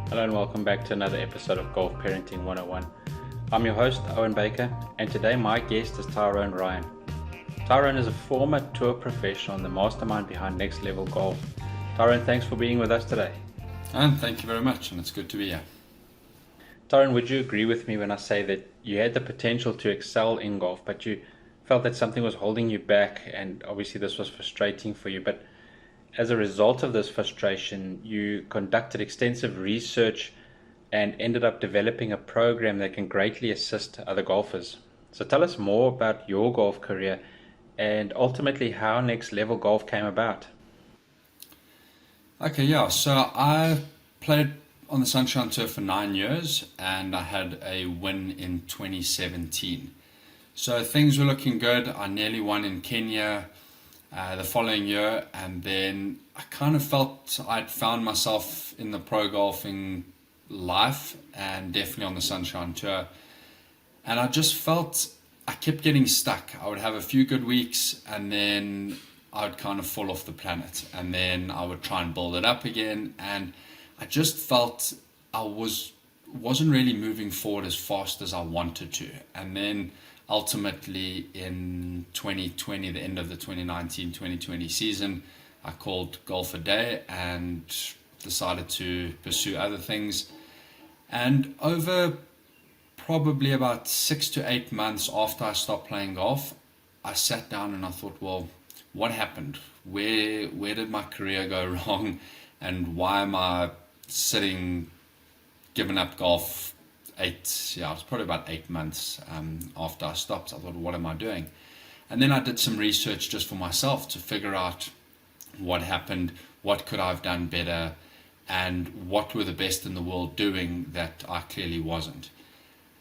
Hello and welcome back to another episode of Golf Parenting 101. I'm your host, Owen Baker, and today my guest is Tyrone Ryan. Tyrone is a former tour professional and the mastermind behind Next Level Golf. Tyrone, thanks for being with us today. And thank you very much, and it's good to be here. Tyrone, would you agree with me when I say that you had the potential to excel in golf, but you felt that something was holding you back, and obviously this was frustrating for you, but as a result of this frustration, you conducted extensive research and ended up developing a program that can greatly assist other golfers. So tell us more about your golf career and ultimately how Next Level Golf came about. Okay, yeah, so I played on the Sunshine Tour for 9 years and I had a win in 2017. So things were looking good. I nearly won in Kenya the following year, and then I kind of felt I'd found myself in the pro golfing life and definitely on the Sunshine Tour. And I just felt I kept getting stuck. I would have a few good weeks and then I would kind of fall off the planet, and then I would try and build it up again, and I just felt I wasn't really moving forward as fast as I wanted to. And then ultimately in 2020, the end of the 2019-2020 season, I called golf a day and decided to pursue other things. And over probably about 6 to 8 months after I stopped playing golf, I sat down and I thought, well, what happened? Where did my career go wrong? And why am I giving up golf it was probably about 8 months after I stopped. I thought, what am I doing? And then I did some research just for myself to figure out what happened, what could I have done better, and what were the best in the world doing that I clearly wasn't.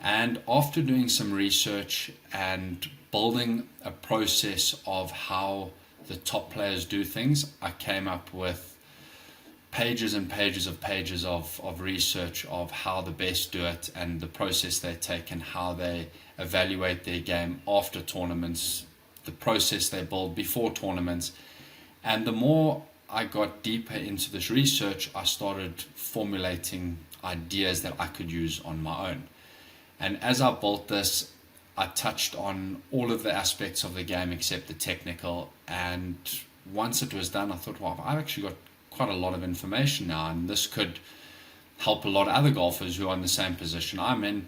And after doing some research and building a process of how the top players do things, I came up with pages and pages of research of how the best do it and the process they take and how they evaluate their game after tournaments, the process they build before tournaments. And the more I got deeper into this research, I started formulating ideas that I could use on my own. And as I built this, I touched on all of the aspects of the game except the technical. And once it was done, I thought, wow, I've actually got quite a lot of information now, and this could help a lot of other golfers who are in the same position I'm in.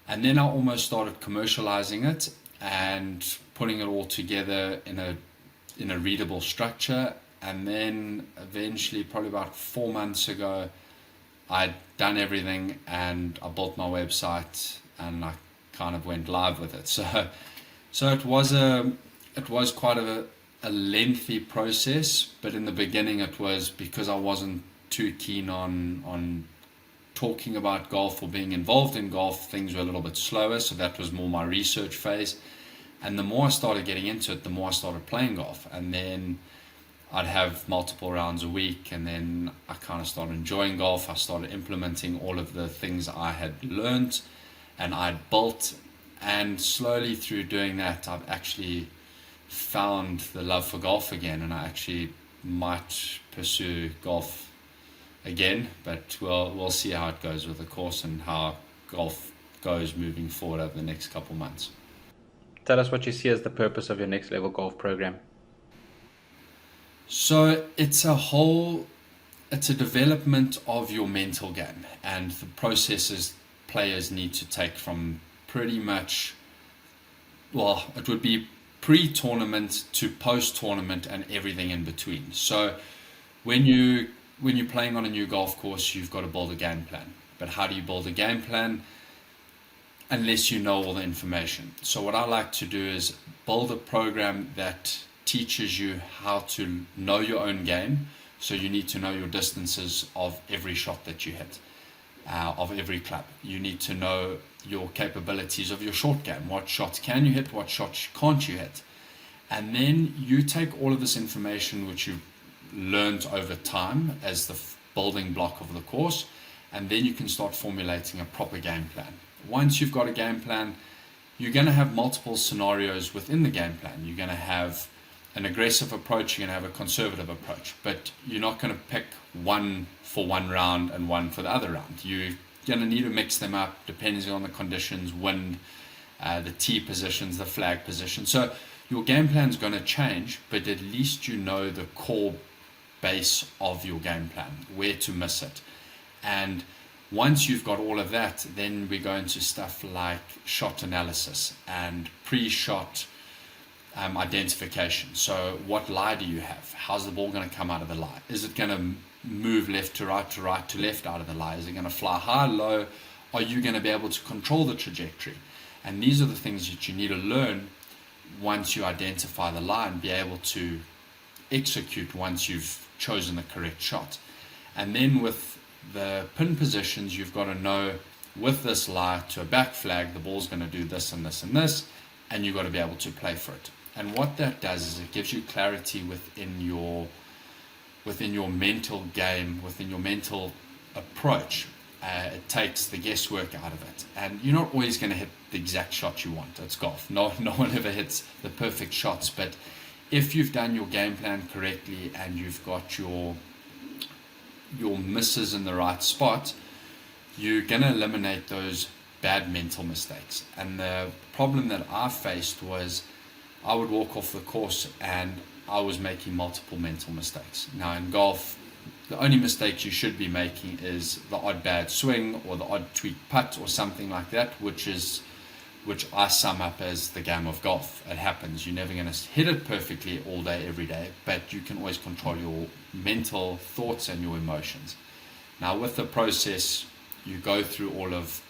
And then I almost started commercializing it and putting it all together in a readable structure. And then eventually, probably about 4 months ago, I'd done everything and I built my website and I kind of went live with it. So it was quite a lengthy process, but in the beginning it was because I wasn't too keen on talking about golf or being involved in golf. Things were a little bit slower, so that was more my research phase. And the more I started getting into it, the more I started playing golf, and then I'd have multiple rounds a week, and then I kind of started enjoying golf. I started implementing all of the things I had learned and I'd built, and slowly through doing that I've actually found the love for golf again, and I actually might pursue golf again, but we'll see how it goes with the course and how golf goes moving forward over the next couple months. Tell us what you see as the purpose of your Next Level Golf program. So it's a development of your mental game and the processes players need to take from pretty much, well, it would be pre-tournament to post-tournament and everything in between. So when you're playing on a new golf course, you've got to build a game plan. But how do you build a game plan unless you know all the information? So what I like to do is build a program that teaches you how to know your own game. So you need to know your distances of every shot that you hit, of every club. You need to know your capabilities of your short game. What shots can you hit? What shots can't you hit? And then you take all of this information which you've learned over time as the building block of the course, and then you can start formulating a proper game plan. Once you've got a game plan, you're going to have multiple scenarios within the game plan. You're going to have an aggressive approach, you're going to have a conservative approach, but you're not going to pick one for one round and one for the other round. You're going to need to mix them up depending on the conditions, wind, the tee positions, the flag position. So your game plan is going to change, but at least you know the core base of your game plan, where to miss it. And once you've got all of that, then we go into stuff like shot analysis and pre-shot identification. So what lie do you have? How's the ball going to come out of the lie? Is it going to move left to right to left out of the lie? Is it going to fly high, low? Are you going to be able to control the trajectory? And these are the things that you need to learn once you identify the lie and be able to execute once you've chosen the correct shot. And then with the pin positions, you've got to know with this lie to a back flag, the ball's going to do this and this and this, and you've got to be able to play for it. And what that does is it gives you clarity within your mental game, within your mental approach. It takes the guesswork out of it, and you're not always going to hit the exact shot you want. It's golf. No one ever hits the perfect shots, but if you've done your game plan correctly and you've got your misses in the right spot, you're going to eliminate those bad mental mistakes. And the problem that I faced was I would walk off the course and I was making multiple mental mistakes. Now in golf, the only mistakes you should be making is the odd bad swing or the odd tweak putt or something like that, which I sum up as the game of golf. It happens. You're never going to hit it perfectly all day, every day, but you can always control your mental thoughts and your emotions. Now with the process, you go through all of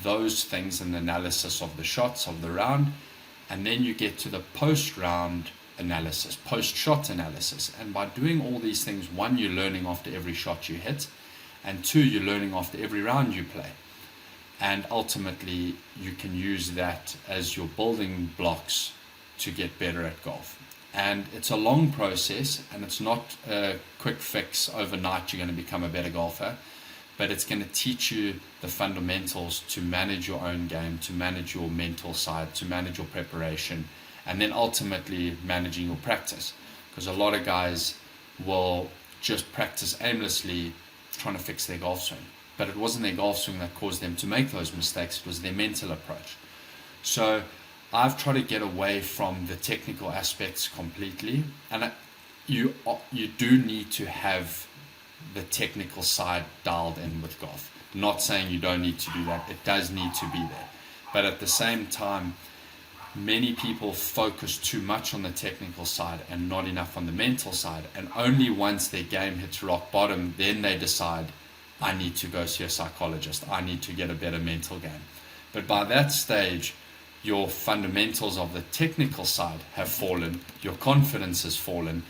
those things in the analysis of the shots of the round, and then you get to the post-round analysis, post-shot analysis. And by doing all these things, one, you're learning after every shot you hit, and two, you're learning after every round you play. And ultimately, you can use that as your building blocks to get better at golf. And it's a long process, and it's not a quick fix overnight you're going to become a better golfer, but it's going to teach you the fundamentals to manage your own game, to manage your mental side, to manage your preparation, and then ultimately managing your practice. Because a lot of guys will just practice aimlessly trying to fix their golf swing. But it wasn't their golf swing that caused them to make those mistakes, it was their mental approach. So I've tried to get away from the technical aspects completely, and you do need to have the technical side dialed in with golf. Not saying you don't need to do that, it does need to be there. But at the same time, many people focus too much on the technical side and not enough on the mental side, and only once their game hits rock bottom, then they decide, I need to go see a psychologist, I need to get a better mental game. But by that stage, your fundamentals of the technical side have fallen, your confidence has fallen.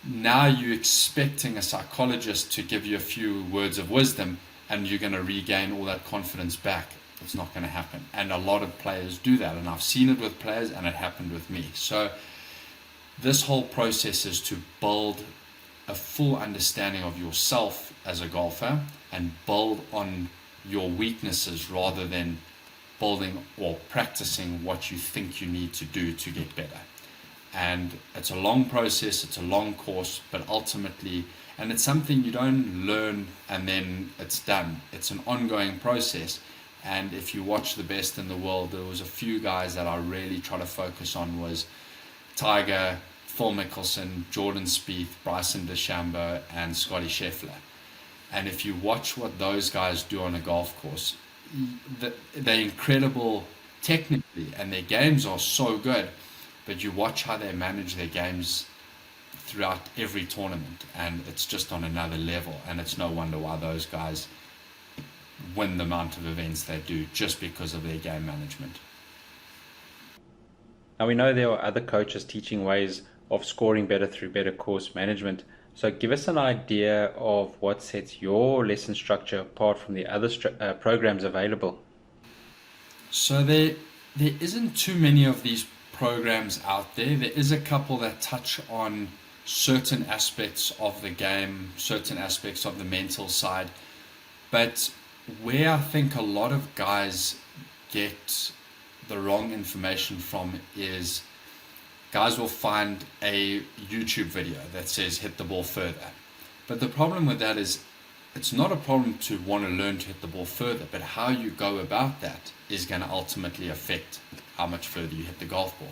Now you're expecting a psychologist to give you a few words of wisdom and you're going to regain all that confidence back. It's not going to happen. And a lot of players do that, and I've seen it with players, and it happened with me. So this whole process is to build a full understanding of yourself as a golfer and build on your weaknesses rather than building or practicing what you think you need to do to get better. And it's a long process, it's a long course, but ultimately, and it's something you don't learn and then it's done. It's an ongoing process. And if you watch the best in the world, there was a few guys that I really try to focus on was Tiger, Phil Mickelson, Jordan Spieth, Bryson DeChambeau, and Scotty Scheffler. And if you watch what those guys do on a golf course, they're incredible technically, and their games are so good, but you watch how they manage their games throughout every tournament, and it's just on another level. And it's no wonder why those guys win the amount of events they do, just because of their game management. Now we know there are other coaches teaching ways of scoring better through better course management. So give us an idea of what sets your lesson structure apart from the other programs available. So there isn't too many of these programs out there. There is a couple that touch on certain aspects of the game, certain aspects of the mental side. But where I think a lot of guys get the wrong information from is guys will find a YouTube video that says hit the ball further. But the problem with that is it's not a problem to want to learn to hit the ball further, but how you go about that is going to ultimately affect how much further you hit the golf ball.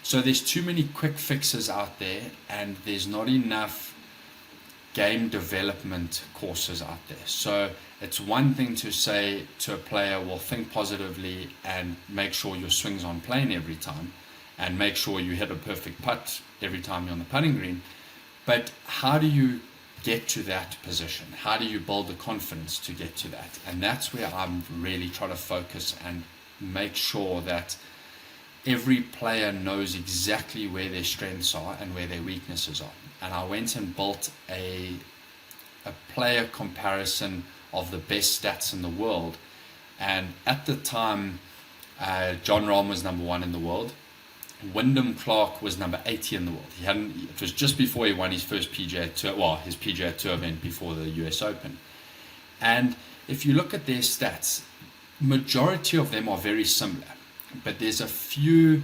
So there's too many quick fixes out there, and there's not enough game development courses out there. So it's one thing to say to a player, well, think positively and make sure your swing's on plane every time, and make sure you hit a perfect putt every time you're on the putting green. But how do you get to that position? How do you build the confidence to get to that? And that's where I'm really trying to focus and make sure that every player knows exactly where their strengths are and where their weaknesses are. And I went and built a player comparison of the best stats in the world. And at the time, Jon Rahm was number 1 in the world. Wyndham Clark was number 80 in the world. It was just before he won his first PGA Tour, his PGA Tour event before the US Open. And if you look at their stats, majority of them are very similar, but there's a few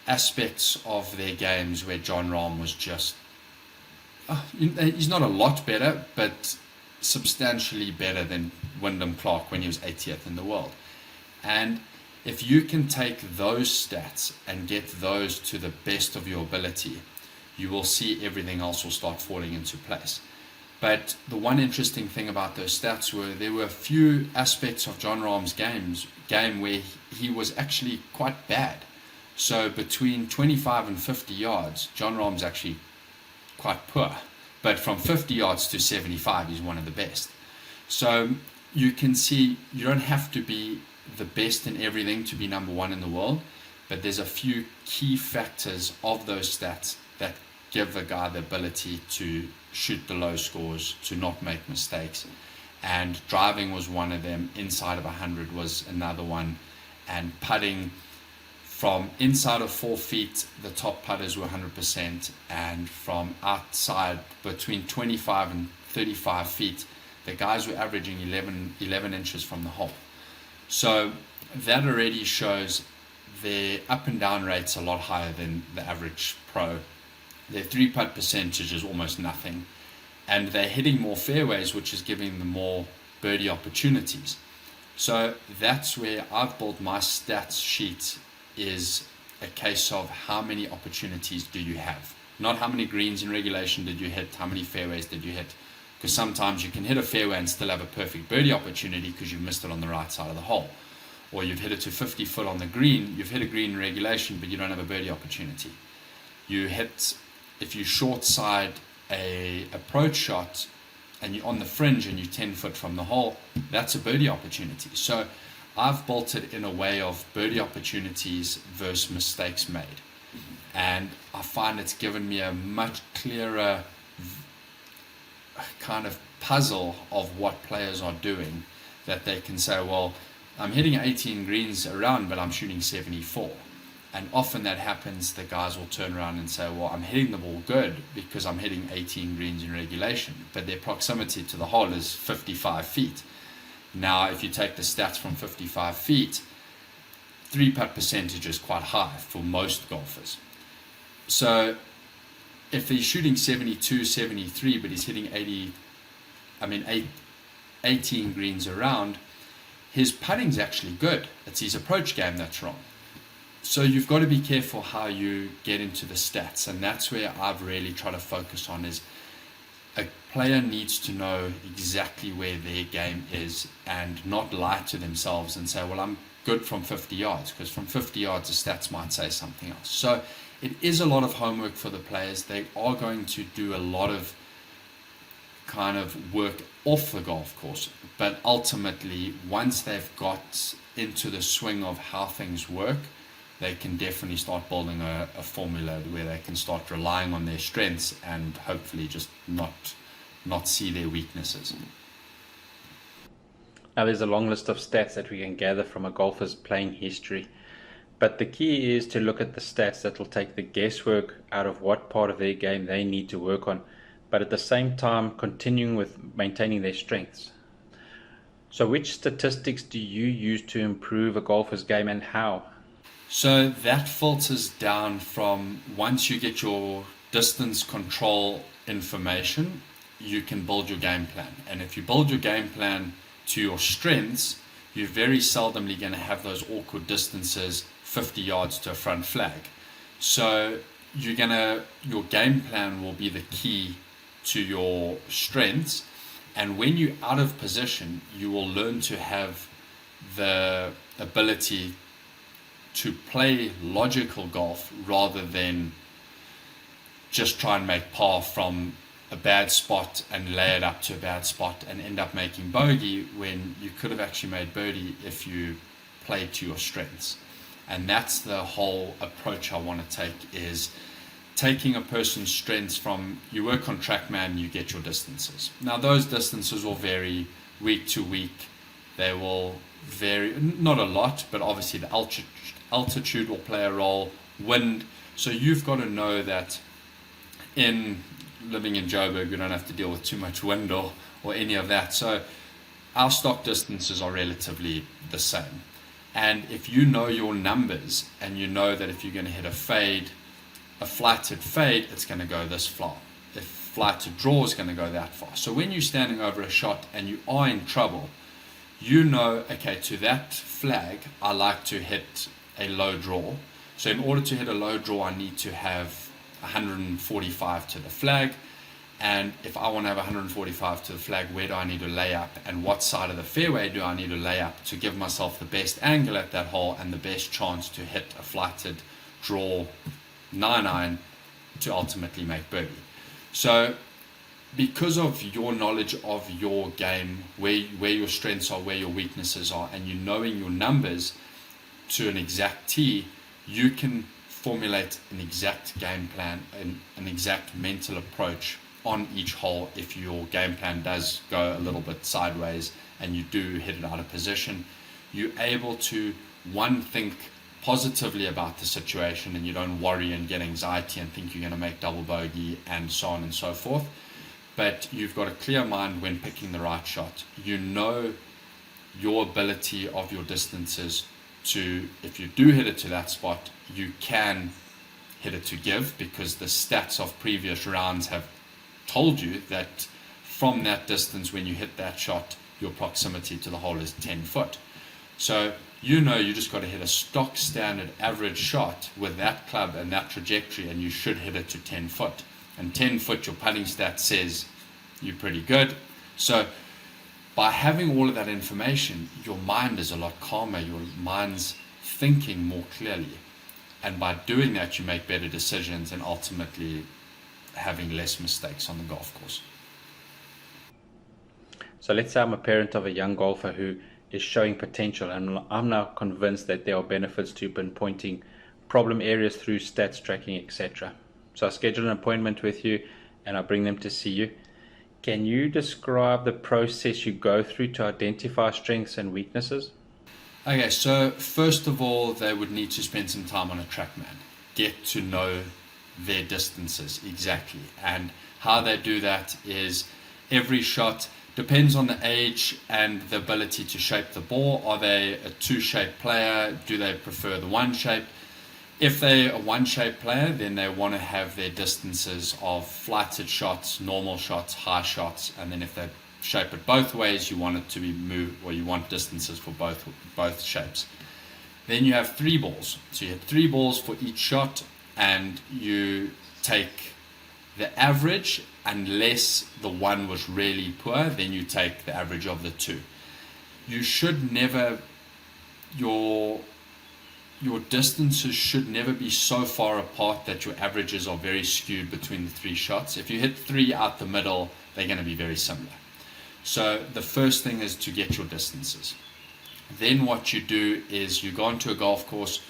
aspects of their games where Jon Rahm was just, he's not a lot better, but substantially better than Wyndham Clark when he was 80th in the world. And if you can take those stats and get those to the best of your ability, you will see everything else will start falling into place. But the one interesting thing about those stats were there were a few aspects of Jon Rahm's game where he was actually quite bad. So between 25 and 50 yards, Jon Rahm's actually quite poor. But from 50 yards to 75, he's one of the best. So you can see you don't have to be the best in everything to be number 1 in the world, but there's a few key factors of those stats that give a guy the ability to shoot the low scores, to not make mistakes. And driving was one of them, inside of 100 was another one, and putting from inside of 4 feet, the top putters were 100%, and from outside between 25 and 35 feet, the guys were averaging 11 inches from the hole. So that already shows their up and down rate's a lot higher than the average pro. Their 3-putt percentage is almost nothing. And they're hitting more fairways, which is giving them more birdie opportunities. So that's where I've built my stats sheet, is a case of how many opportunities do you have. Not how many greens in regulation did you hit, how many fairways did you hit. Because sometimes you can hit a fairway and still have a perfect birdie opportunity because you've missed it on the right side of the hole. Or you've hit it to 50 foot on the green, you've hit a green in regulation, but you don't have a birdie opportunity. If you short side a approach shot and you're on the fringe and you're 10 foot from the hole, that's a birdie opportunity. So I've built it in a way of birdie opportunities versus mistakes made. And I find it's given me a much clearer kind of puzzle of what players are doing, that they can say, well, I'm hitting 18 greens around, but I'm shooting 74. And often that happens, the guys will turn around and say, well, I'm hitting the ball good because I'm hitting 18 greens in regulation, but their proximity to the hole is 55 feet. Now, if you take the stats from 55 feet, 3-putt percentage is quite high for most golfers. So if he's shooting 72, 73, but he's hitting 18 greens around, his putting's actually good. It's his approach game that's wrong. So you've got to be careful how you get into the stats, and that's where I've really tried to focus on, is a player needs to know exactly where their game is and not lie to themselves and say, well, I'm good from 50 yards, because from 50 yards the stats might say something else. So it is a lot of homework for the players. They are going to do a lot of kind of work off the golf course, but ultimately once they've got into the swing of how things work, they can definitely start building a formula where they can start relying on their strengths and hopefully just not see their weaknesses. Now, there's a long list of stats that we can gather from a golfer's playing history, but the key is to look at the stats that will take the guesswork out of what part of their game they need to work on, but at the same time continuing with maintaining their strengths. So which statistics do you use to improve a golfer's game, and how? So that filters down from once you get your distance control information, you can build your game plan. And if you build your game plan to your strengths, you're very seldomly going to have those awkward distances 50 yards to a front flag. So your game plan will be the key to your strengths. And when you're out of position, you will learn to have the ability to play logical golf rather than just try and make par from a bad spot and lay it up to a bad spot and end up making bogey when you could have actually made birdie if you played to your strengths. And that's the whole approach I want to take, is taking a person's strengths from, you work on TrackMan, you get your distances. Now those distances will vary week to week. They will vary, not a lot, but obviously the altitude will play a role, wind. So you've got to know that in living in Joburg, we don't have to deal with too much wind or any of that. So our stock distances are relatively the same. And if you know your numbers and you know that if you're going to hit a flighted fade, it's going to go this far. If flighted draw is going to go that far. So when you're standing over a shot and you are in trouble, you know, okay, to that flag, I like to hit a low draw. So in order to hit a low draw, I need to have 145 to the flag. And if I want to have 145 to the flag, where do I need to lay up? And what side of the fairway do I need to lay up to give myself the best angle at that hole and the best chance to hit a flighted draw 9-iron to ultimately make birdie? So because of your knowledge of your game, where your strengths are, where your weaknesses are, and you knowing your numbers to an exact tee, you can formulate an exact game plan and an exact mental approach on each hole. If your game plan does go a little bit sideways and you do hit it out of position, you're able to, one, think positively about the situation and you don't worry and get anxiety and think you're going to make double bogey and so on and so forth. But you've got a clear mind when picking the right shot. You know your ability of your distances to, if you do hit it to that spot, you can hit it to give, because the stats of previous rounds have told you that from that distance, when you hit that shot, your proximity to the hole is 10 foot. So you know you just got to hit a stock standard average shot with that club and that trajectory, and you should hit it to 10 foot. And 10 foot, your putting stat says you're pretty good. So by having all of that information, your mind is a lot calmer, your mind's thinking more clearly. And by doing that, you make better decisions and ultimately having less mistakes on the golf course. So let's say I'm a parent of a young golfer who is showing potential, and I'm now convinced that there are benefits to pinpointing problem areas through stats tracking, etc. So I schedule an appointment with you and I bring them to see you. Can you describe the process you go through to identify strengths and weaknesses? Okay, so first of all, they would need to spend some time on a TrackMan, get to know their distances exactly. And how they do that is every shot depends on the age and the ability to shape the ball. Are they a two-shape player? Do they prefer the one-shape? If they're a one-shape player, then they want to have their distances of flighted shots, normal shots, high shots, and then if they shape it both ways, you want it to be moved, or you want distances for both shapes. Then you have 3 balls. So you have 3 balls for each shot, and you take the average. Unless the one was really poor, then you take the average of the 2. You should never, your distances should never be so far apart that your averages are very skewed between the 3 shots. If you hit 3 out the middle, they're going to be very similar. So the first thing is to get your distances. Then what you do is you go onto a golf course.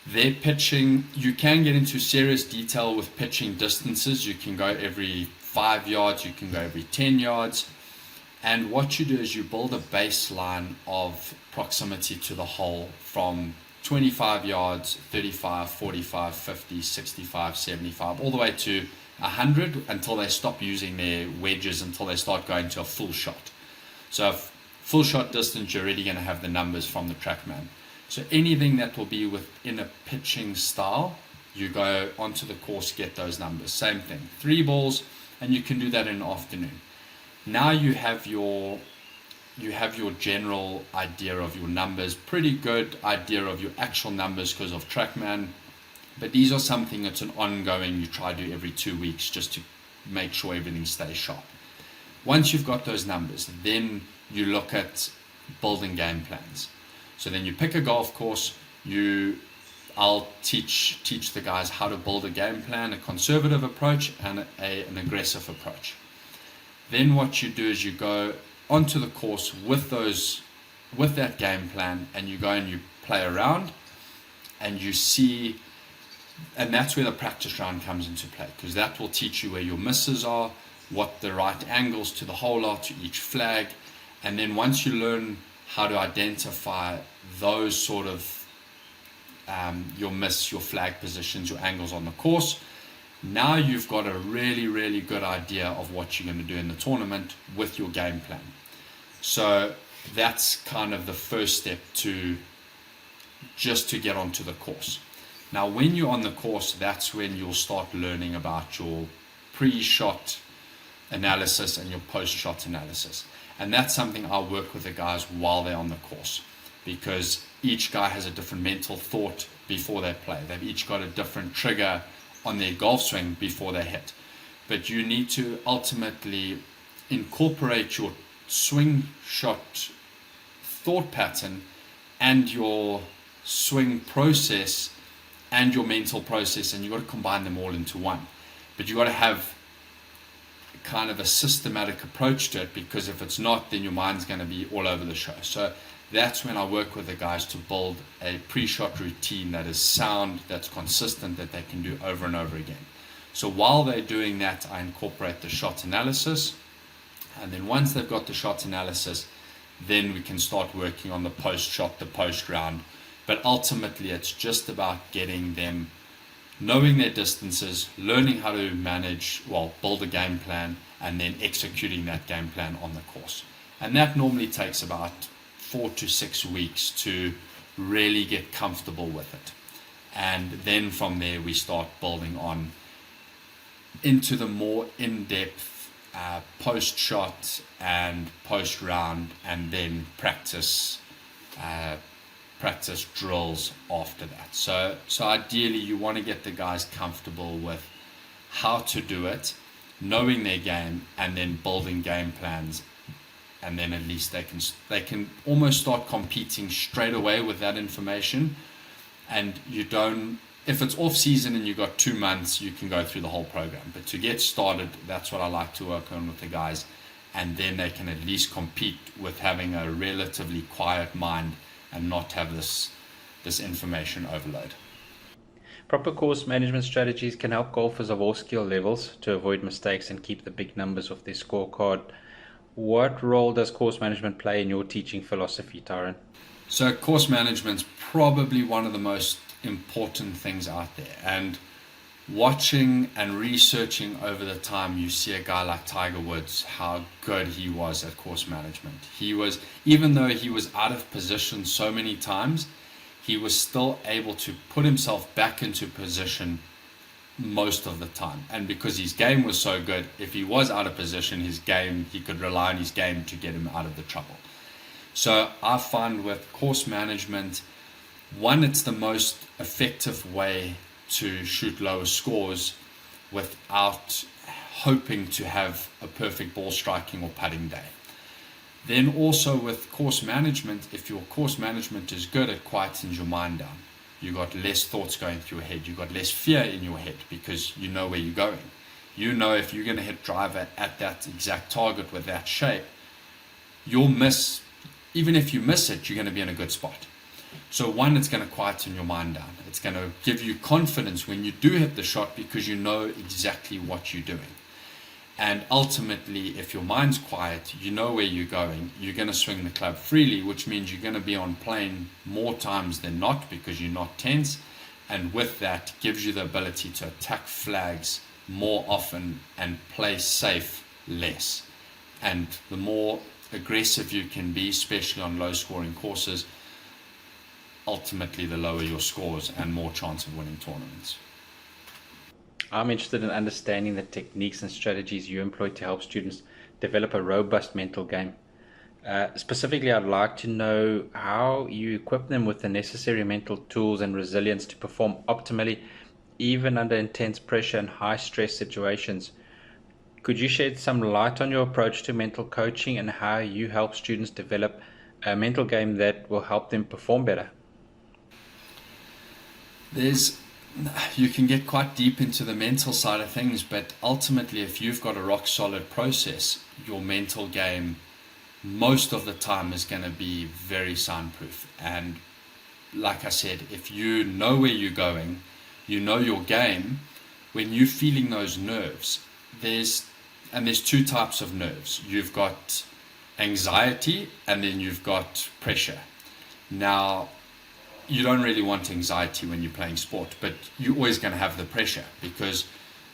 Their pitching, you can get into serious detail with pitching distances. You can go every 5 yards, you can go every 10 yards. And what you do is you build a baseline of proximity to the hole from 25 yards, 35, 45, 50, 65, 75, all the way to 100 until they stop using their wedges, until they start going to a full shot. So full shot distance, you're already going to have the numbers from the TrackMan. So anything that will be within a pitching style, you go onto the course, get those numbers. Same thing, 3 balls, and you can do that in the afternoon. Now you have your general idea of your numbers, pretty good idea of your actual numbers because of TrackMan. But these are something that's an ongoing, you try to do every 2 weeks just to make sure everything stays sharp. Once you've got those numbers, then you look at building game plans. So then you pick a golf course, I'll teach the guys how to build a game plan, a conservative approach and an aggressive approach. Then what you do is you go onto the course with that game plan, and you go and you play around and you see, and that's where the practice round comes into play, because that will teach you where your misses are, what the right angles to the hole are, to each flag. And then once you learn how to identify those sort of your miss, your flag positions, your angles on the course, now you've got a really, really good idea of what you're going to do in the tournament with your game plan. So that's kind of the first step to get onto the course. Now when you're on the course, that's when you'll start learning about your pre-shot analysis and your post-shot analysis. And that's something I'll work with the guys while they're on the course, because each guy has a different mental thought before they play. They've each got a different trigger on their golf swing before they hit. But you need to ultimately incorporate your swing shot thought pattern and your swing process and your mental process, and you've got to combine them all into one. But you've got to have kind of a systematic approach to it, because if it's not, then your mind's going to be all over the show. So that's when I work with the guys to build a pre-shot routine that is sound, that's consistent, that they can do over and over again. So while they're doing that, I incorporate the shot analysis. And then once they've got the shot analysis, then we can start working on the post-shot, the post-round. But ultimately, it's just about getting them knowing their distances, learning how to build a game plan, and then executing that game plan on the course. And that normally takes about 4 to 6 weeks to really get comfortable with it. And then from there, we start building on into the more in-depth post-shot and post-round, and then practice drills after that. So ideally, you want to get the guys comfortable with how to do it, knowing their game, and then building game plans. And then at least they can almost start competing straight away with that information. And you don't, if it's off season and you've got 2 months, you can go through the whole program. But to get started, that's what I like to work on with the guys. And then they can at least compete with having a relatively quiet mind and not have this information overload. Proper course management strategies can help golfers of all skill levels to avoid mistakes and keep the big numbers off their scorecard. What role does course management play in your teaching philosophy, Tyrone? So course management's probably one of the most important things out there. And watching and researching over the time, you see a guy like Tiger Woods, how good he was at course management. Even though he was out of position so many times, he was still able to put himself back into position most of the time. And because his game was so good, if he was out of position, he could rely on his game to get him out of the trouble. So I find with course management, one, it's the most effective way to shoot lower scores without hoping to have a perfect ball striking or putting day. Then also with course management, if your course management is good, it quietens your mind down. You got less thoughts going through your head. You got less fear in your head because you know where you're going. You know if you're going to hit driver at that exact target with that shape, you'll miss. Even if you miss it, you're going to be in a good spot. So one, it's going to quieten your mind down. It's going to give you confidence when you do hit the shot because you know exactly what you're doing. And ultimately, if your mind's quiet, you know where you're going, you're going to swing the club freely, which means you're going to be on plane more times than not because you're not tense. And with that, gives you the ability to attack flags more often and play safe less. And the more aggressive you can be, especially on low scoring courses, ultimately the lower your scores and more chance of winning tournaments. I'm interested in understanding the techniques and strategies you employ to help students develop a robust mental game. Specifically, I'd like to know how you equip them with the necessary mental tools and resilience to perform optimally, even under intense pressure and high stress situations. Could you shed some light on your approach to mental coaching and how you help students develop a mental game that will help them perform better? There's You can get quite deep into the mental side of things, but ultimately, if you've got a rock solid process, your mental game most of the time is going to be very soundproof. And like I said, if you know where you're going, you know your game, when you're feeling those nerves, there's two types of nerves. You've got anxiety and then you've got pressure. Now, you don't really want anxiety when you're playing sport, but you're always going to have the pressure, because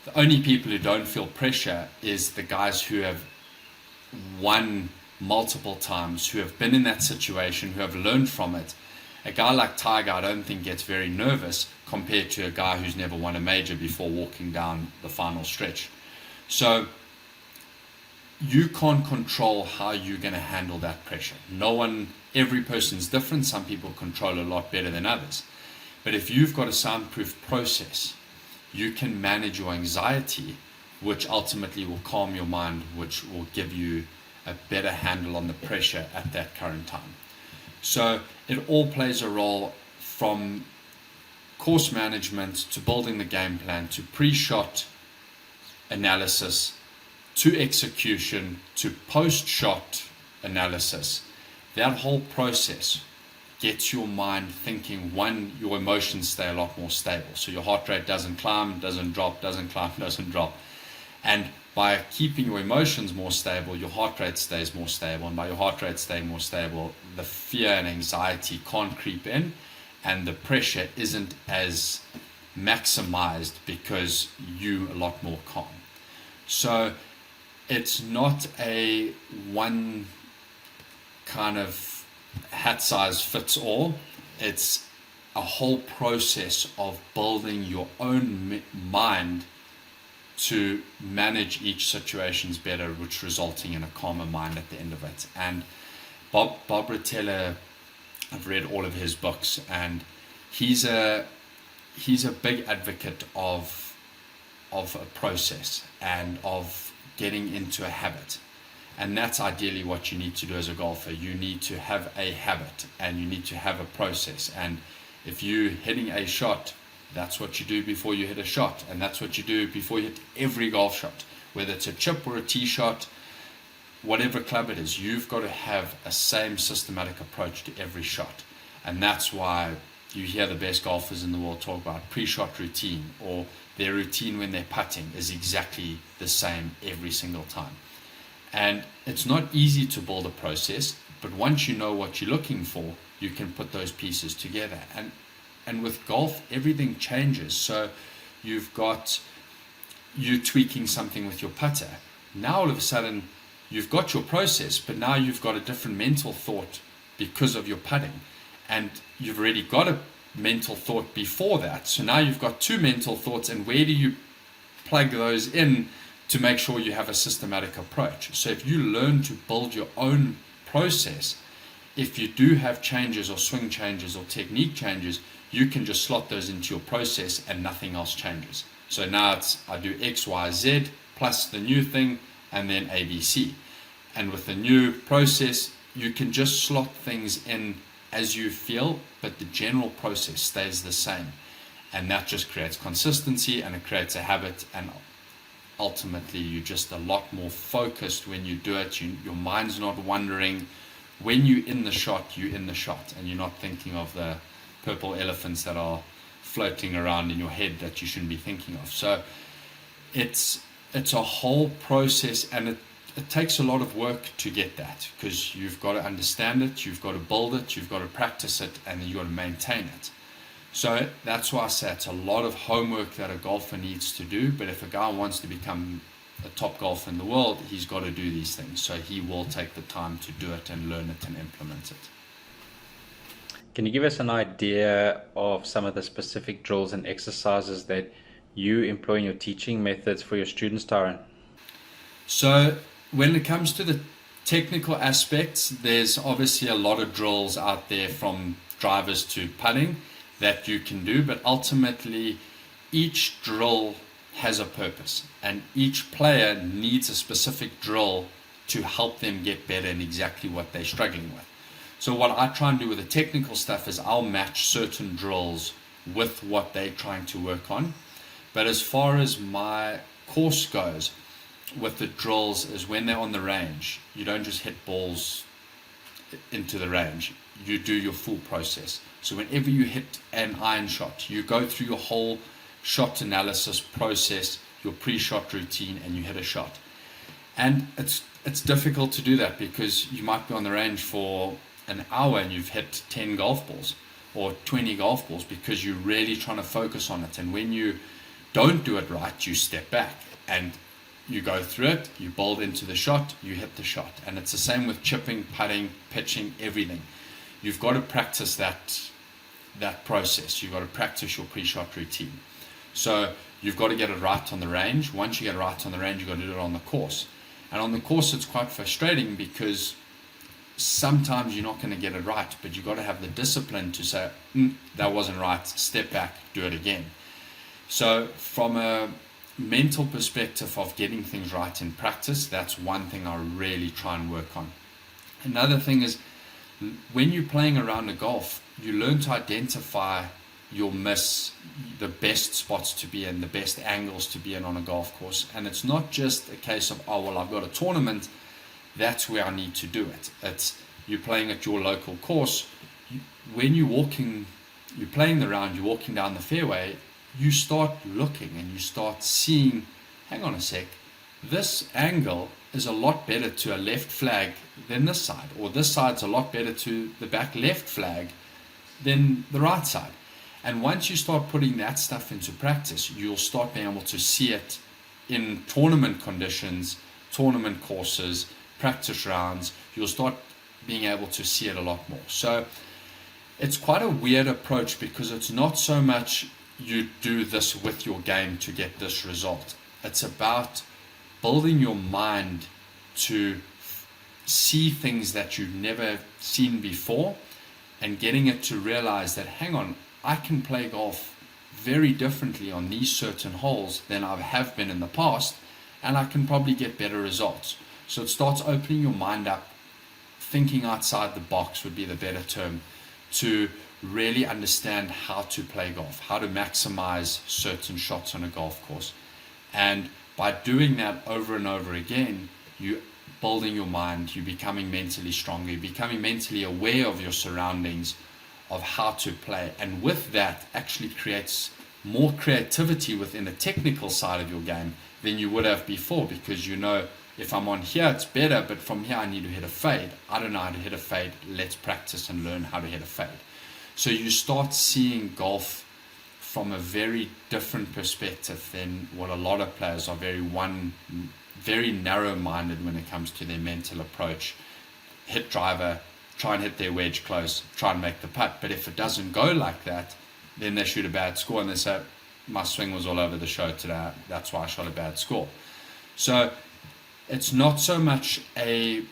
the only people who don't feel pressure is the guys who have won multiple times, who have been in that situation, who have learned from it. A guy like Tiger, I don't think, gets very nervous compared to a guy who's never won a major before walking down the final stretch. So you can't control how you're going to handle that pressure. Every person's different. Some people control a lot better than others. But if you've got a soundproof process, you can manage your anxiety, which ultimately will calm your mind, which will give you a better handle on the pressure at that current time. So it all plays a role, from course management to building the game plan to pre-shot analysis to execution to post-shot analysis. That whole process gets your mind thinking. One, your emotions stay a lot more stable. So your heart rate doesn't climb, doesn't drop, doesn't climb, doesn't drop. And by keeping your emotions more stable, your heart rate stays more stable. And by your heart rate staying more stable, the fear and anxiety can't creep in, and the pressure isn't as maximized because you're a lot more calm. So it's not a one kind of hat size fits all. It's a whole process of building your own mind to manage each situations better, which resulting in a calmer mind at the end of it. And Bob Rotella, I've read all of his books, and he's a big advocate of a process and of getting into a habit. And that's ideally what you need to do as a golfer. You need to have a habit and you need to have a process. And if you're hitting a shot, that's what you do before you hit a shot. And that's what you do before you hit every golf shot. Whether it's a chip or a tee shot, whatever club it is, you've got to have a same systematic approach to every shot. And that's why you hear the best golfers in the world talk about pre-shot routine, or their routine when they're putting is exactly the same every single time. And it's not easy to build a process, but once you know what you're looking for, you can put those pieces together. And with golf, everything changes. So you tweaking something with your putter. Now all of a sudden, you've got your process, but now you've got a different mental thought because of your putting. And you've already got a mental thought before that. So now you've got two mental thoughts, and where do you plug those in to make sure you have a systematic approach? So if you learn to build your own process, if you do have changes or swing changes or technique changes, you can just slot those into your process and nothing else changes. So now I do X, Y, Z plus the new thing and then ABC. And with the new process, you can just slot things in as you feel, but the general process stays the same. And that just creates consistency and it creates a habit, and ultimately you're just a lot more focused when you do it. Your mind's not wandering. When you're in the shot, you're in the shot, and you're not thinking of the purple elephants that are floating around in your head that you shouldn't be thinking of. So it's a whole process, and it takes a lot of work to get that, because you've got to understand it, you've got to build it, you've got to practice it, and then you've got to maintain it. So that's why I say it's a lot of homework that a golfer needs to do. But if a guy wants to become a top golfer in the world, he's got to do these things. So he will take the time to do it and learn it and implement it. Can you give us an idea of some of the specific drills and exercises that you employ in your teaching methods for your students, Tyrone? So when it comes to the technical aspects, there's obviously a lot of drills out there from drivers to putting that you can do, but ultimately each drill has a purpose and each player needs a specific drill to help them get better in exactly what they're struggling with. So what I try and do with the technical stuff is I'll match certain drills with what they're trying to work on. But as far as my course goes, with the drills is when they're on the range, you don't just hit balls into the range, you do your full process. So whenever you hit an iron shot, you go through your whole shot analysis process, your pre-shot routine, and you hit a shot. And it's difficult to do that because you might be on the range for an hour and you've hit 10 golf balls or 20 golf balls because you're really trying to focus on it. And when you don't do it right, you step back and you go through it, you bowl into the shot, you hit the shot. And it's the same with chipping, putting, pitching, everything. You've got to practice that process. You've got to practice your pre-shot routine. So you've got to get it right on the range. Once you get it right on the range, you've got to do it on the course. And on the course, it's quite frustrating because sometimes you're not going to get it right, but you've got to have the discipline to say, that wasn't right, step back, do it again. So from a mental perspective of getting things right in practice, that's one thing I really try and work on. Another thing is when you're playing around a golf, you learn to identify your miss, the best spots to be in, the best angles to be in on a golf course. And it's not just a case of, oh, well, I've got a tournament, that's where I need to do it. It's you're playing at your local course. When you're playing the round, you're walking down the fairway, you start looking and you start seeing, hang on a sec, this angle is a lot better to a left flag than this side, or this side's a lot better to the back left flag than the right side. And once you start putting that stuff into practice, you'll start being able to see it in tournament conditions, tournament courses, practice rounds. You'll start being able to see it a lot more. So it's quite a weird approach because it's not so much you do this with your game to get this result. It's about building your mind to see things that you've never seen before and getting it to realize that, hang on, I can play golf very differently on these certain holes than I have been in the past, and I can probably get better results. So it starts opening your mind up, thinking outside the box would be the better term, to really understand how to play golf, how to maximize certain shots on a golf course. And by doing that over and over again, you building your mind, you're becoming mentally stronger, you're becoming mentally aware of your surroundings, of how to play. And with that actually creates more creativity within the technical side of your game than you would have before, because you know, if I'm on here, it's better, but from here I need to hit a fade. I don't know how to hit a fade. Let's practice and learn how to hit a fade. So you start seeing golf from a very different perspective than what a lot of players are, very narrow-minded when it comes to their mental approach. Hit driver, try and hit their wedge close, try and make the putt. But if it doesn't go like that, then they shoot a bad score and they say, my swing was all over the show today, that's why I shot a bad score. So it's not so much a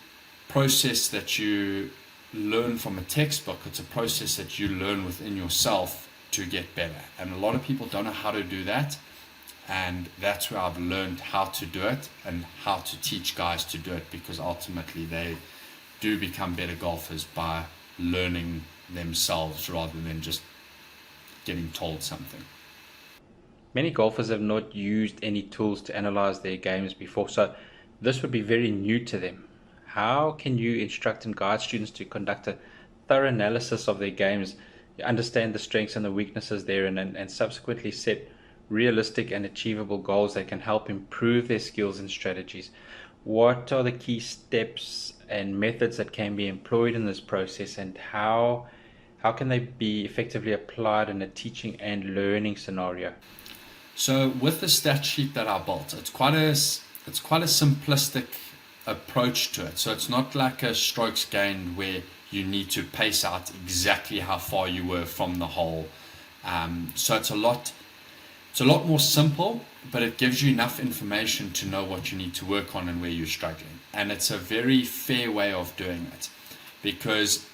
process that you learn from a textbook, it's a process that you learn within yourself to get better. And a lot of people don't know how to do that, and that's where I've learned how to do it and how to teach guys to do it, because ultimately they do become better golfers by learning themselves rather than just getting told something. Many golfers have not used any tools to analyze their games before, so this would be very new to them. How can you instruct and guide students to conduct a thorough analysis of their games, understand the strengths and the weaknesses therein, and subsequently set realistic and achievable goals that can help improve their skills and strategies? What are the key steps and methods that can be employed in this process, and how can they be effectively applied in a teaching and learning scenario? So with the stat sheet that I built, it's quite a simplistic approach to it. So it's not like a strokes gained where you need to pace out exactly how far you were from the hole. So it's a lot more simple, but it gives you enough information to know what you need to work on and where you're struggling. And it's a very fair way of doing it, because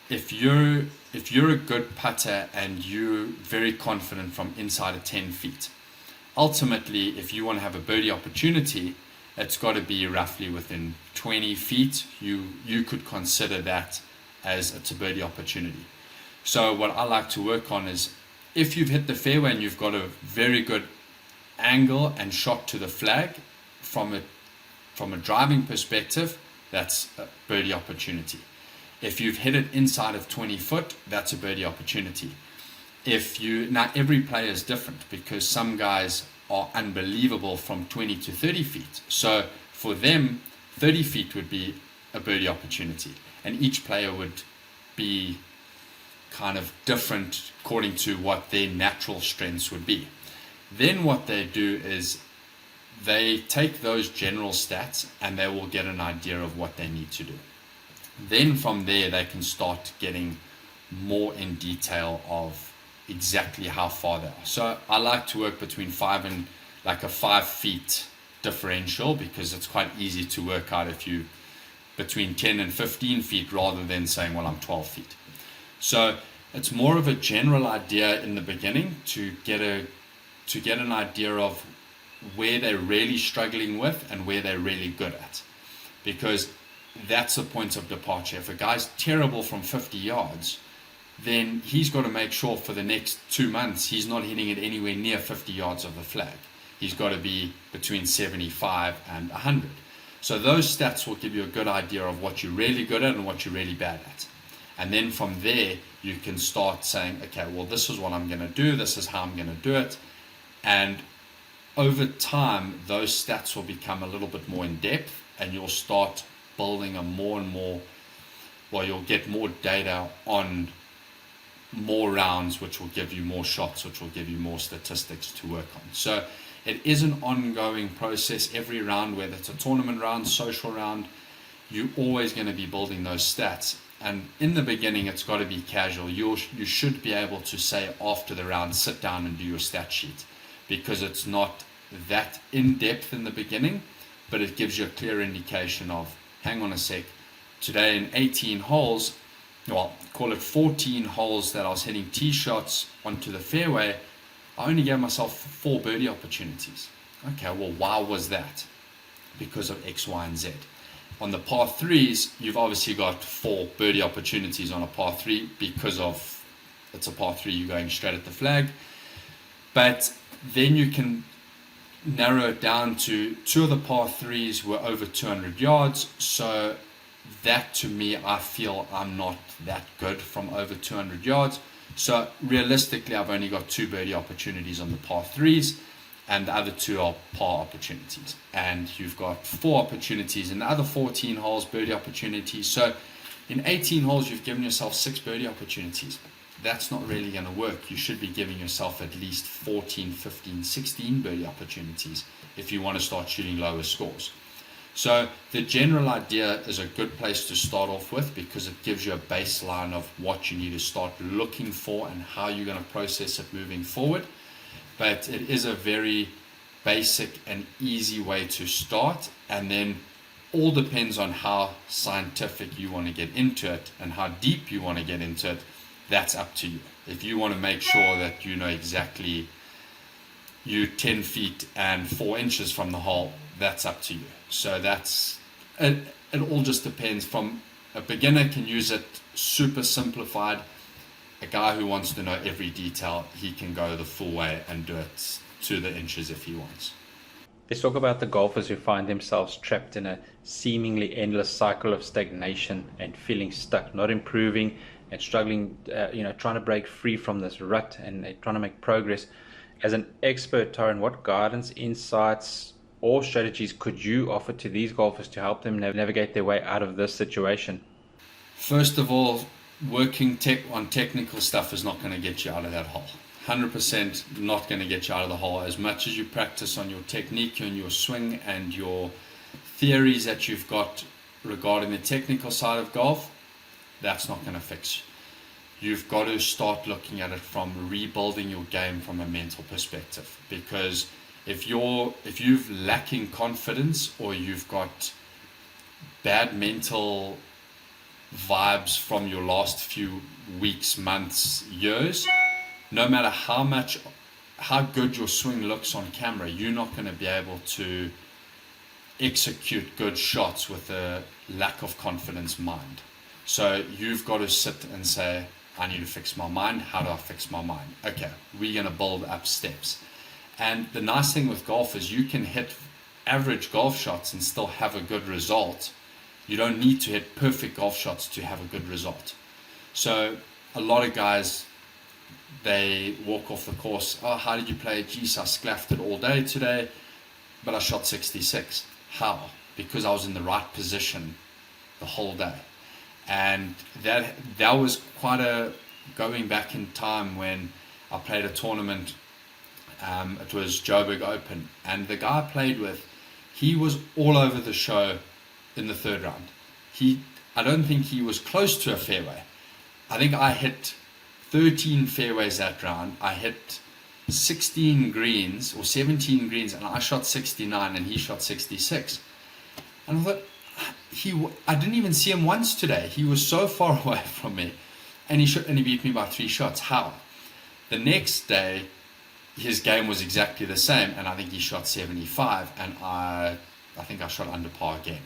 if you're a good putter and you're very confident from inside of 10 feet, ultimately, if you want to have a birdie opportunity, it's got to be roughly within 20 feet. You could consider that as it's a birdie opportunity. So what I like to work on is, if you've hit the fairway and you've got a very good angle and shot to the flag from a driving perspective, that's a birdie opportunity. If you've hit it inside of 20 foot, that's a birdie opportunity. Now every player is different, because some guys are unbelievable from 20 to 30 feet. So for them, 30 feet would be a birdie opportunity, and each player would be kind of different according to what their natural strengths would be. Then what they do is they take those general stats and they will get an idea of what they need to do. Then from there, they can start getting more in detail of exactly how far they are. So I like to work between 5 and like a 5 feet differential, because it's quite easy to work out if you between 10 and 15 feet, rather than saying, well, I'm 12 feet. So it's more of a general idea in the beginning to get an idea of where they're really struggling with and where they're really good at, because that's the point of departure. If a guy's terrible from 50 yards, then he's got to make sure for the next 2 months he's not hitting it anywhere near 50 yards of the flag. He's got to be between 75 and 100. So those stats will give you a good idea of what you're really good at and what you're really bad at. And then from there, you can start saying, okay, well, this is what I'm going to do. This is how I'm going to do it. And over time, those stats will become a little bit more in depth, and you'll start building a more and more, well, you'll get more data on more rounds, which will give you more shots, which will give you more statistics to work on. So it is an ongoing process. Every round, whether it's a tournament round, social round, you're always going to be building those stats. And in the beginning, it's got to be casual. You should be able to say after the round, sit down and do your stat sheet, because it's not that in-depth in the beginning, but it gives you a clear indication of, hang on a sec, today in 18 holes, well, call it 14 holes that I was hitting tee shots onto the fairway, I only gave myself 4 birdie opportunities. Okay, well, why was that? Because of X, Y, and Z. On the par 3s, you've obviously got 4 birdie opportunities on a par 3, because of it's a par 3, you're going straight at the flag. But then you can narrow it down to 2 of the par 3s were over 200 yards. So that, to me, I feel I'm not that good from over 200 yards. So realistically, I've only got 2 birdie opportunities on the par 3s, and the other 2 are par opportunities. And you've got 4 opportunities in the other 14 holes, birdie opportunities. So in 18 holes, you've given yourself 6 birdie opportunities. That's not really going to work. You should be giving yourself at least 14, 15, 16 birdie opportunities if you want to start shooting lower scores. So the general idea is a good place to start off with, because it gives you a baseline of what you need to start looking for and how you're going to process it moving forward. But it is a very basic and easy way to start, and then all depends on how scientific you want to get into it and how deep you want to get into it. That's up to you. If you want to make sure that you know exactly you're 10 feet and 4 inches from the hole, that's up to you. So that's it. It all just depends. From a beginner can use it super simplified. A guy who wants to know every detail, he can go the full way and do it to the inches if he wants. Let's talk about the golfers who find themselves trapped in a seemingly endless cycle of stagnation and feeling stuck, not improving and struggling, trying to break free from this rut and trying to make progress. As an expert, Tyrone, what guidance, insights, or strategies could you offer to these golfers to help them navigate their way out of this situation? First of all, working on technical stuff is not going to get you out of that hole. 100% not going to get you out of the hole. As much as you practice on your technique and your swing and your theories that you've got regarding the technical side of golf, That's not going to fix. You've got to start looking at it from rebuilding your game from a mental perspective. Because if you've lacking confidence, or you've got bad mental vibes from your last few weeks, months, years, no matter how good your swing looks on camera, you're not going to be able to execute good shots with a lack of confidence mind. So you've got to sit and say, I need to fix my mind. How do I fix my mind? Okay, we're going to build up steps. And the nice thing with golf is you can hit average golf shots and still have a good result. You don't need to hit perfect golf shots to have a good result. So a lot of guys, they walk off the course, oh, how did you play? Geez, I sclaffed it all day today, but I shot 66. How? Because I was in the right position the whole day. And that was quite a, going back in time when I played a tournament, it was Joburg Open, and the guy I played with, he was all over the show in the third round. I don't think he was close to a fairway. I think I hit 13 fairways that round. I hit 16 greens or 17 greens, and I shot 69 and he shot 66. And I thought, I didn't even see him once today. He was so far away from me, and he beat me by 3 shots. How? The next day, his game was exactly the same, and I think he shot 75, and I think I shot under par again.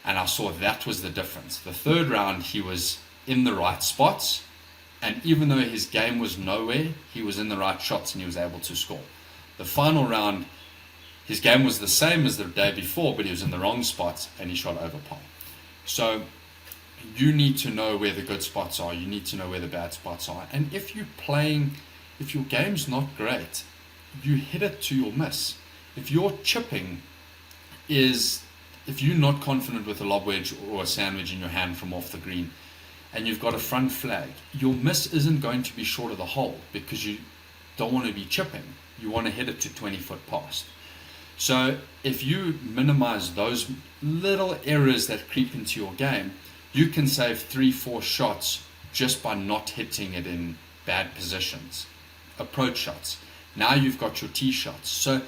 And I saw that was the difference. The third round, he was in the right spots, and even though his game was nowhere, he was in the right shots and he was able to score. The final round, his game was the same as the day before, but he was in the wrong spots and he shot over par. So you need to know where the good spots are. You need to know where the bad spots are. And if your game's not great, you hit it to your miss. If your chipping if you're not confident with a lob wedge or a sandwich in your hand from off the green, and you've got a front flag, your miss isn't going to be short of the hole because you don't want to be chipping. You want to hit it to 20 foot past. So if you minimize those little errors that creep into your game, you can save 3-4 shots just by not hitting it in bad positions. Approach shots. Now you've got your tee shots. So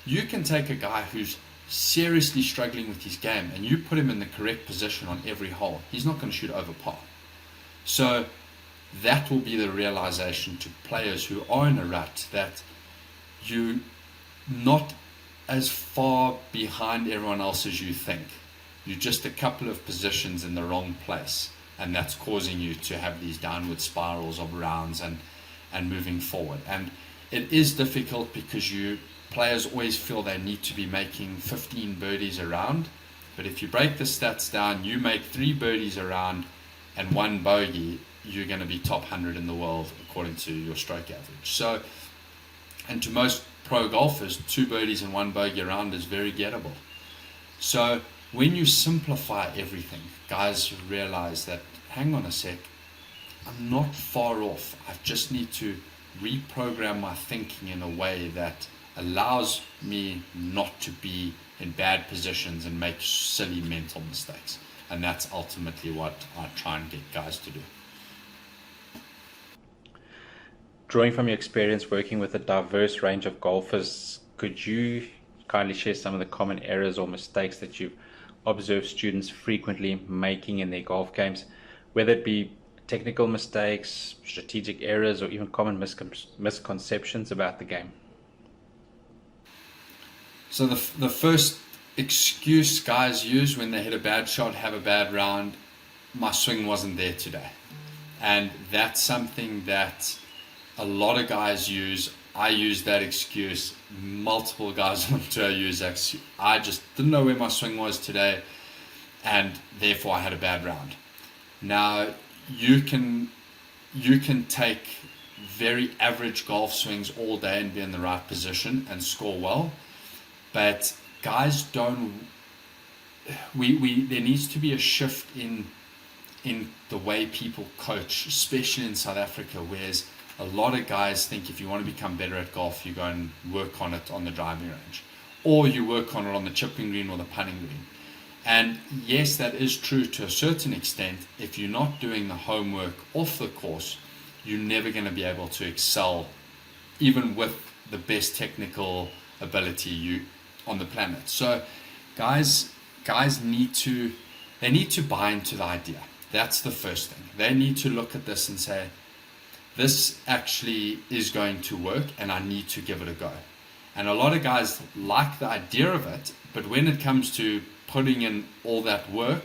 you can take a guy who's seriously struggling with his game and you put him in the correct position on every hole. He's not going to shoot over par. So that will be the realization to players who are in a rut, that you're not as far behind everyone else as you think. You're just a couple of positions in the wrong place, and that's causing you to have these downward spirals of rounds and moving forward. And it is difficult because players always feel they need to be making 15 birdies a round, but if you break the stats down, you make 3 birdies a round and 1 bogey, you're going to be top 100 in the world according to your stroke average. So, and to most pro golfers, 2 birdies and 1 bogey a round is very gettable. So when you simplify everything, guys realize that, hang on a sec, I'm not far off. I just need to reprogram my thinking in a way that allows me not to be in bad positions and make silly mental mistakes. And that's ultimately what I try and get guys to do. Drawing from your experience working with a diverse range of golfers, could you kindly share some of the common errors or mistakes that you've observed students frequently making in their golf games, whether it be technical mistakes, strategic errors, or even common misconceptions about the game? So the first excuse guys use when they hit a bad shot, have a bad round, my swing wasn't there today. And that's something that a lot of guys use. I use that excuse. Multiple guys on tour use that excuse. I just didn't know where my swing was today, and therefore I had a bad round. Now, you can take very average golf swings all day and be in the right position and score well, but guys don't. There needs to be a shift in the way people coach, especially in South Africa, whereas a lot of guys think if you want to become better at golf, you go and work on it on the driving range, or you work on it on the chipping green or the putting green. And yes, that is true to a certain extent. If you're not doing the homework off the course, you're never going to be able to excel, even with the best technical ability on the planet. So guys need to buy into the idea. That's the first thing. They need to look at this and say, this actually is going to work and I need to give it a go. And a lot of guys like the idea of it, but when it comes to putting in all that work,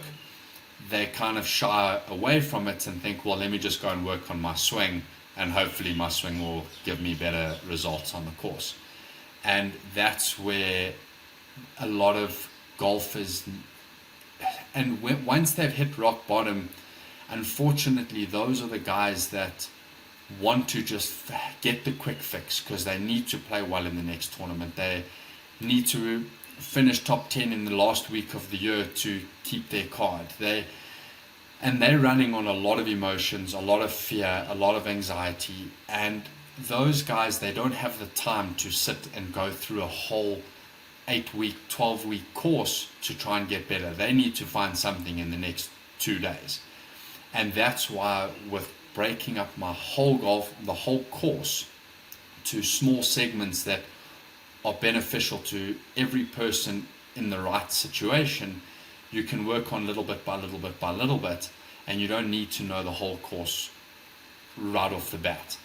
they kind of shy away from it and think, well, let me just go and work on my swing and hopefully my swing will give me better results on the course. And that's where a lot of golfers, and once they've hit rock bottom, unfortunately, those are the guys that want to just get the quick fix because they need to play well in the next tournament. They need to finish top 10 in the last week of the year to keep their card. They're running on a lot of emotions, a lot of fear, a lot of anxiety, and those guys, they don't have the time to sit and go through a whole 8-week, 12-week course to try and get better. They need to find something in the next 2 days. And that's why with breaking up the whole course to small segments that are beneficial to every person in the right situation, you can work on little bit by little bit by little bit, and you don't need to know the whole course right off the bat.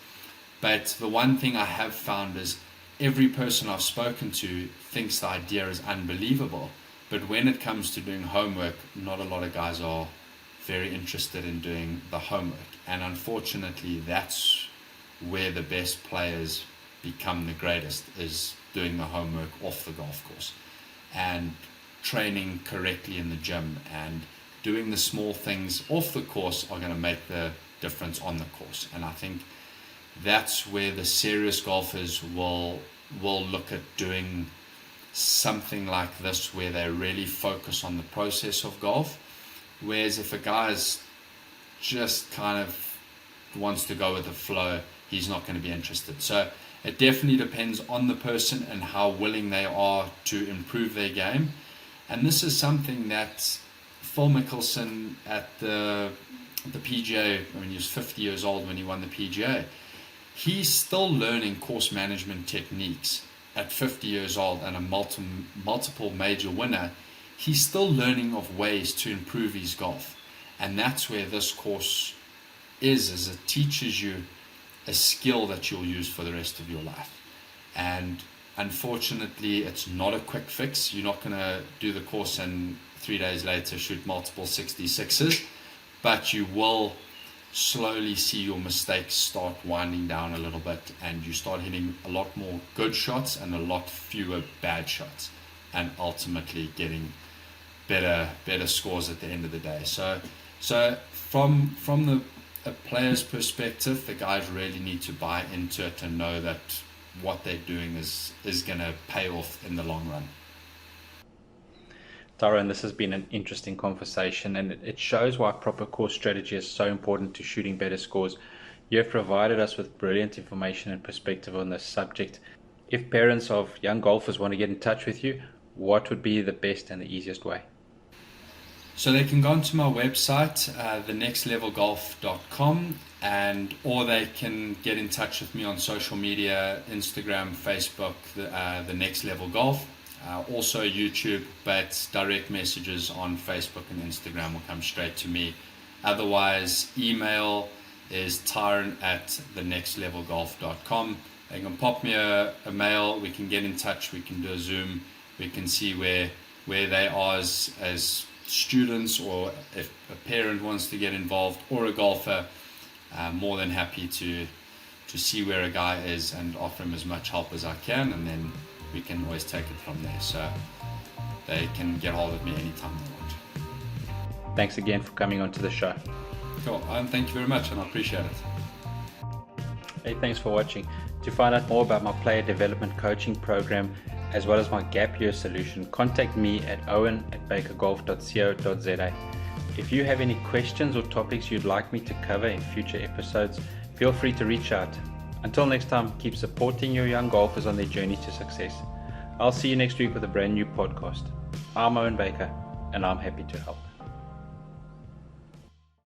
But the one thing I have found is every person I've spoken to thinks the idea is unbelievable, but when it comes to doing homework, not a lot of guys are very interested in doing the homework. And unfortunately, that's where the best players become the greatest, is doing the homework off the golf course and training correctly in the gym, and doing the small things off the course are going to make the difference on the course. And I think that's where the serious golfers will look at doing something like this, where they really focus on the process of golf. Whereas if a guy's just kind of wants to go with the flow, he's not going to be interested. So it definitely depends on the person and how willing they are to improve their game. And this is something that Phil Mickelson at the PGA, when he was 50 years old when he won the PGA, he's still learning course management techniques at 50 years old and a multiple major winner. He's still learning of ways to improve his golf. And that's where this course is it teaches you a skill that you'll use for the rest of your life. And unfortunately, it's not a quick fix. You're not going to do the course and 3 days later shoot multiple 66s, but you will slowly see your mistakes start winding down a little bit, and you start hitting a lot more good shots and a lot fewer bad shots, and ultimately getting better scores at the end of the day. So from a player's perspective, the guys really need to buy into it and know that what they're doing is going to pay off in the long run. Tyrone, this has been an interesting conversation, and it shows why proper course strategy is so important to shooting better scores. You have provided us with brilliant information and perspective on this subject. If parents of young golfers want to get in touch with you, what would be the best and the easiest way? So they can go onto my website, thenextlevelgolf.com, or they can get in touch with me on social media, Instagram, Facebook, the Next Level Golf, also YouTube, but direct messages on Facebook and Instagram will come straight to me. Otherwise, email is tyrone@thenextlevelgolf.com. They can pop me a mail, we can get in touch, we can do a Zoom, we can see where they are as students, or if a parent wants to get involved, or a golfer. More than happy to see where a guy is and offer him as much help as I can, and then we can always take it from there. So they can get hold of me anytime they want. Thanks again for coming onto the show. Cool. Thank you very much, and I appreciate it. Hey, thanks for watching. To find out more about my player development coaching program, as well as my gap year solution, contact me at owen@bakergolf.co.za. If you have any questions or topics you'd like me to cover in future episodes, feel free to reach out. Until next time, keep supporting your young golfers on their journey to success. I'll see you next week with a brand new podcast. I'm Owen Baker, and I'm happy to help.